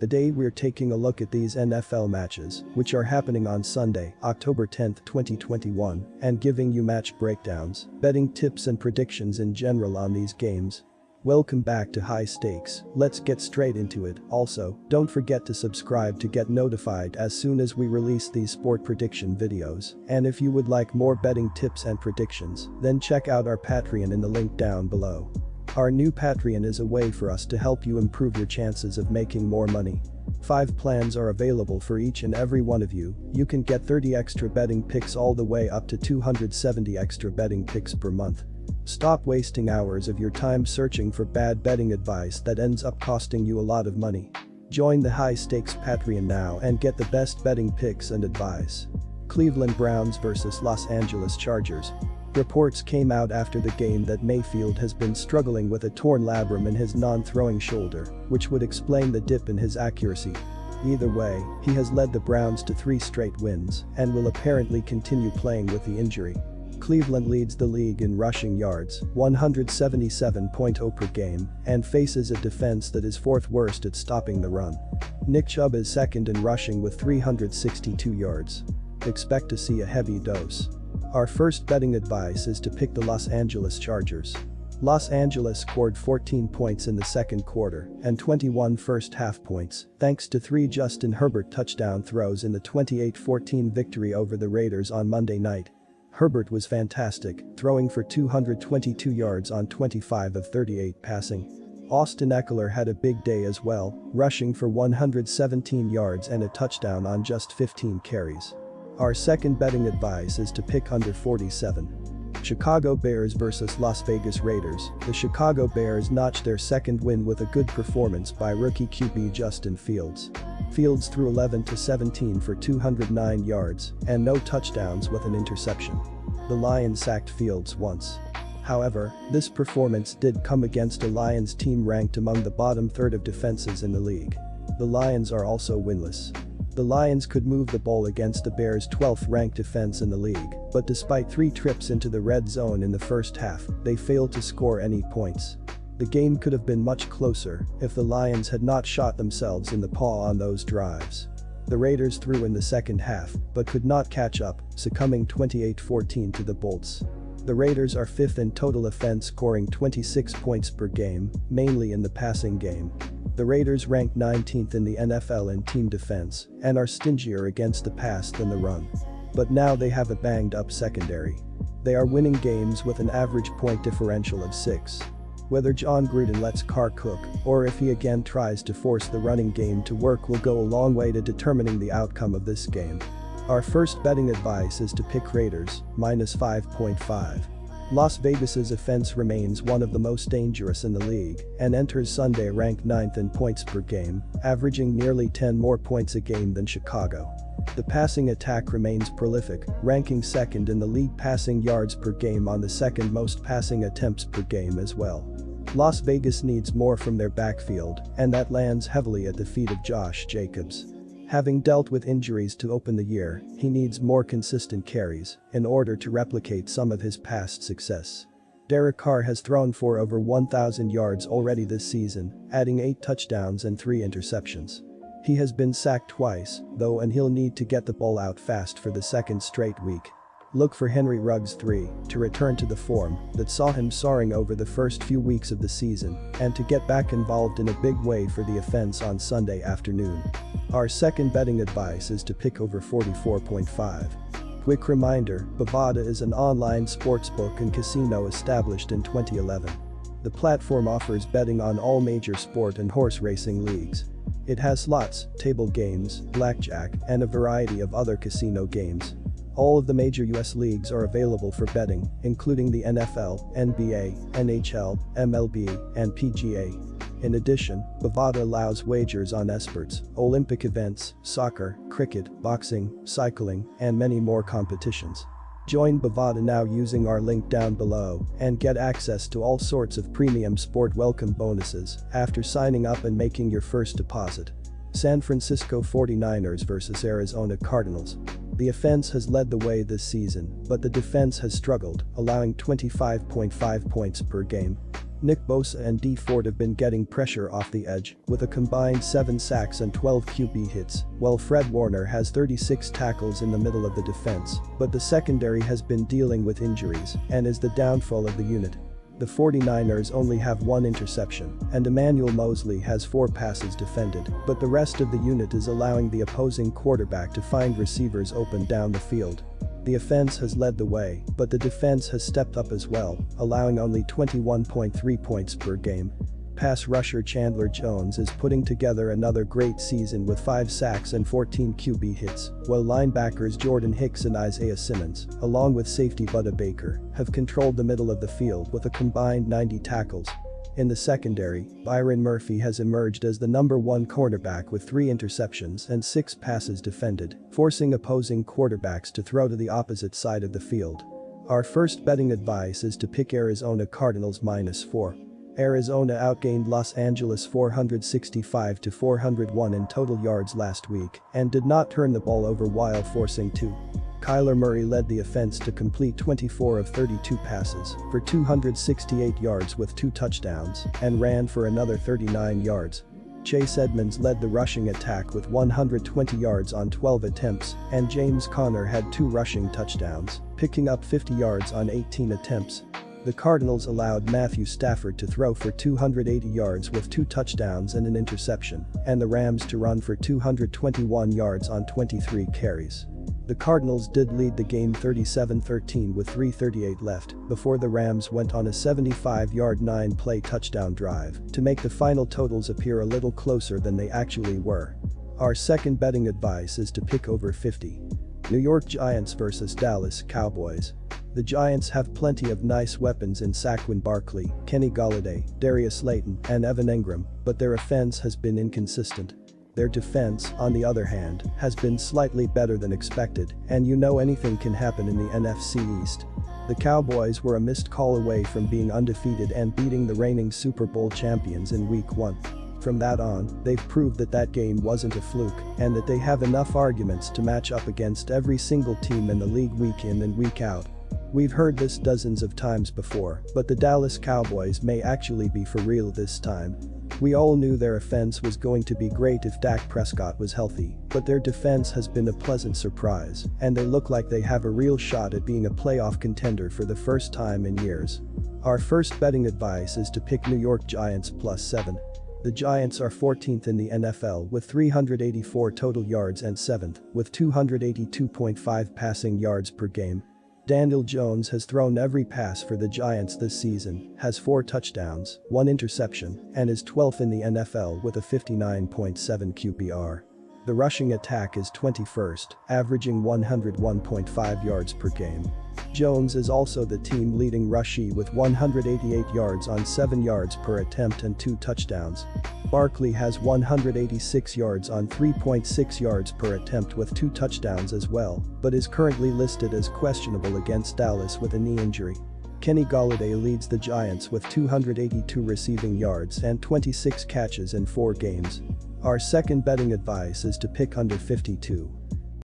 Today we're taking a look at these NFL matches, which are happening on Sunday, October 10, 2021, and giving you match breakdowns, betting tips and predictions in general on these games. Welcome back to High Stakes, let's get straight into it. Also, don't forget to subscribe to get notified as soon as we release these sport prediction videos. And if you would like more betting tips and predictions, then check out our Patreon in the link down below. Our new Patreon is a way for us to help you improve your chances of making more money. 5 plans are available for each and every one of you. You can get 30 extra betting picks all the way up to 270 extra betting picks per month. Stop wasting hours of your time searching for bad betting advice that ends up costing you a lot of money. Join the High Stakes Patreon now and get the best betting picks and advice. Cleveland Browns vs Los Angeles Chargers. Reports came out after the game that Mayfield has been struggling with a torn labrum in his non-throwing shoulder, which would explain the dip in his accuracy. Either way, he has led the Browns to 3 straight wins and will apparently continue playing with the injury. Cleveland leads the league in rushing yards, 177.0 per game, and faces a defense that is 4th worst at stopping the run. Nick Chubb is 2nd in rushing with 362 yards. Expect to see a heavy dose. Our first betting advice is to pick the Los Angeles Chargers. Los Angeles scored 14 points in the second quarter and 21 first-half points thanks to 3 Justin Herbert touchdown throws in the 28-14 victory over the Raiders on Monday night. Herbert was fantastic, throwing for 222 yards on 25 of 38 passing. Austin Eckler had a big day as well, rushing for 117 yards and a touchdown on just 15 carries. Our second betting advice is to pick under 47. Chicago Bears vs Las Vegas Raiders. The Chicago Bears notched their second win with a good performance by rookie QB Justin Fields. Fields threw 11-17 for 209 yards and no touchdowns with an interception. The Lions sacked Fields once. However, this performance did come against a Lions team ranked among the bottom third of defenses in the league. The Lions are also winless. The Lions could move the ball against the Bears' 12th-ranked defense in the league, but despite 3 trips into the red zone in the first half, they failed to score any points. The game could have been much closer if the Lions had not shot themselves in the paw on those drives. The Raiders threw in the second half, but could not catch up, succumbing 28-14 to the Bolts. The Raiders are 5th in total offense, scoring 26 points per game, mainly in the passing game. The Raiders rank 19th in the NFL in team defense and are stingier against the pass than the run. But now they have a banged-up secondary. They are winning games with an average point differential of 6. Whether John Gruden lets Carr cook or if he again tries to force the running game to work will go a long way to determining the outcome of this game. Our first betting advice is to pick Raiders, minus 5.5. Las Vegas's offense remains one of the most dangerous in the league and enters Sunday ranked 9th in points per game, averaging nearly 10 more points a game than Chicago. The passing attack remains prolific, ranking 2nd in the league passing yards per game on the 2nd most passing attempts per game as well. Las Vegas needs more from their backfield, and that lands heavily at the feet of Josh Jacobs. Having dealt with injuries to open the year, he needs more consistent carries in order to replicate some of his past success. Derek Carr has thrown for over 1,000 yards already this season, adding 8 touchdowns and 3 interceptions. He has been sacked twice, though, and he'll need to get the ball out fast for the 2nd straight week. Look for Henry Ruggs III to return to the form that saw him soaring over the first few weeks of the season and to get back involved in a big way for the offense on Sunday afternoon. Our second betting advice is to pick over 44.5. Quick reminder, Bovada is an online sportsbook and casino established in 2011. The platform offers betting on all major sport and horse racing leagues. It has slots, table games, blackjack, and a variety of other casino games. All of the major US leagues are available for betting, including the NFL, NBA, NHL, MLB, and PGA. In addition, Bovada allows wagers on esports, Olympic events, soccer, cricket, boxing, cycling, and many more competitions. Join Bovada now using our link down below and get access to all sorts of premium sport welcome bonuses after signing up and making your first deposit. San Francisco 49ers vs Arizona Cardinals. The offense has led the way this season, but the defense has struggled, allowing 25.5 points per game. Nick Bosa and Dee Ford have been getting pressure off the edge, with a combined 7 sacks and 12 QB hits, while Fred Warner has 36 tackles in the middle of the defense, but the secondary has been dealing with injuries and is the downfall of the unit. The 49ers only have 1 interception, and Emmanuel Moseley has 4 passes defended, but the rest of the unit is allowing the opposing quarterback to find receivers open down the field. The offense has led the way, but the defense has stepped up as well, allowing only 21.3 points per game. Pass rusher Chandler Jones is putting together another great season with 5 sacks and 14 QB hits, while linebackers Jordan Hicks and Isaiah Simmons, along with safety Budda Baker, have controlled the middle of the field with a combined 90 tackles. In the secondary, Byron Murphy has emerged as the #1 cornerback with 3 interceptions and 6 passes defended, forcing opposing quarterbacks to throw to the opposite side of the field. Our first betting advice is to pick Arizona Cardinals -4. Arizona outgained Los Angeles 465 to 401 in total yards last week and did not turn the ball over while forcing 2. Kyler Murray led the offense to complete 24 of 32 passes for 268 yards with 2 touchdowns and ran for another 39 yards. Chase Edmonds led the rushing attack with 120 yards on 12 attempts, and James Conner had 2 rushing touchdowns, picking up 50 yards on 18 attempts. The Cardinals allowed Matthew Stafford to throw for 280 yards with 2 touchdowns and an interception, and the Rams to run for 221 yards on 23 carries. The Cardinals did lead the game 37-13 with 3:38 left before the Rams went on a 75-yard 9-play touchdown drive to make the final totals appear a little closer than they actually were. Our second betting advice is to pick over 50. New York Giants vs Dallas Cowboys. The Giants have plenty of nice weapons in Saquon Barkley, Kenny Golladay, Darius Slayton, and Evan Engram, but their offense has been inconsistent. Their defense, on the other hand, has been slightly better than expected, and you know anything can happen in the NFC East. The Cowboys were a missed call away from being undefeated and beating the reigning Super Bowl champions in Week 1. From that on, they've proved that that game wasn't a fluke and that they have enough arguments to match up against every single team in the league week in and week out. We've heard this dozens of times before, but the Dallas Cowboys may actually be for real this time. We all knew their offense was going to be great if Dak Prescott was healthy, but their defense has been a pleasant surprise, and they look like they have a real shot at being a playoff contender for the first time in years. Our first betting advice is to pick New York Giants +7. The Giants are 14th in the NFL with 384 total yards and 7th with 282.5 passing yards per game. Daniel Jones has thrown every pass for the Giants this season, has 4 touchdowns, 1 interception, and is 12th in the NFL with a 59.7 QBR. The rushing attack is 21st, averaging 101.5 yards per game. Jones is also the team leading rushee with 188 yards on 7 yards per attempt and 2 touchdowns. Barkley has 186 yards on 3.6 yards per attempt with 2 touchdowns as well, but is currently listed as questionable against Dallas with a knee injury. Kenny Golladay leads the Giants with 282 receiving yards and 26 catches in 4 games. Our second betting advice is to pick under 52.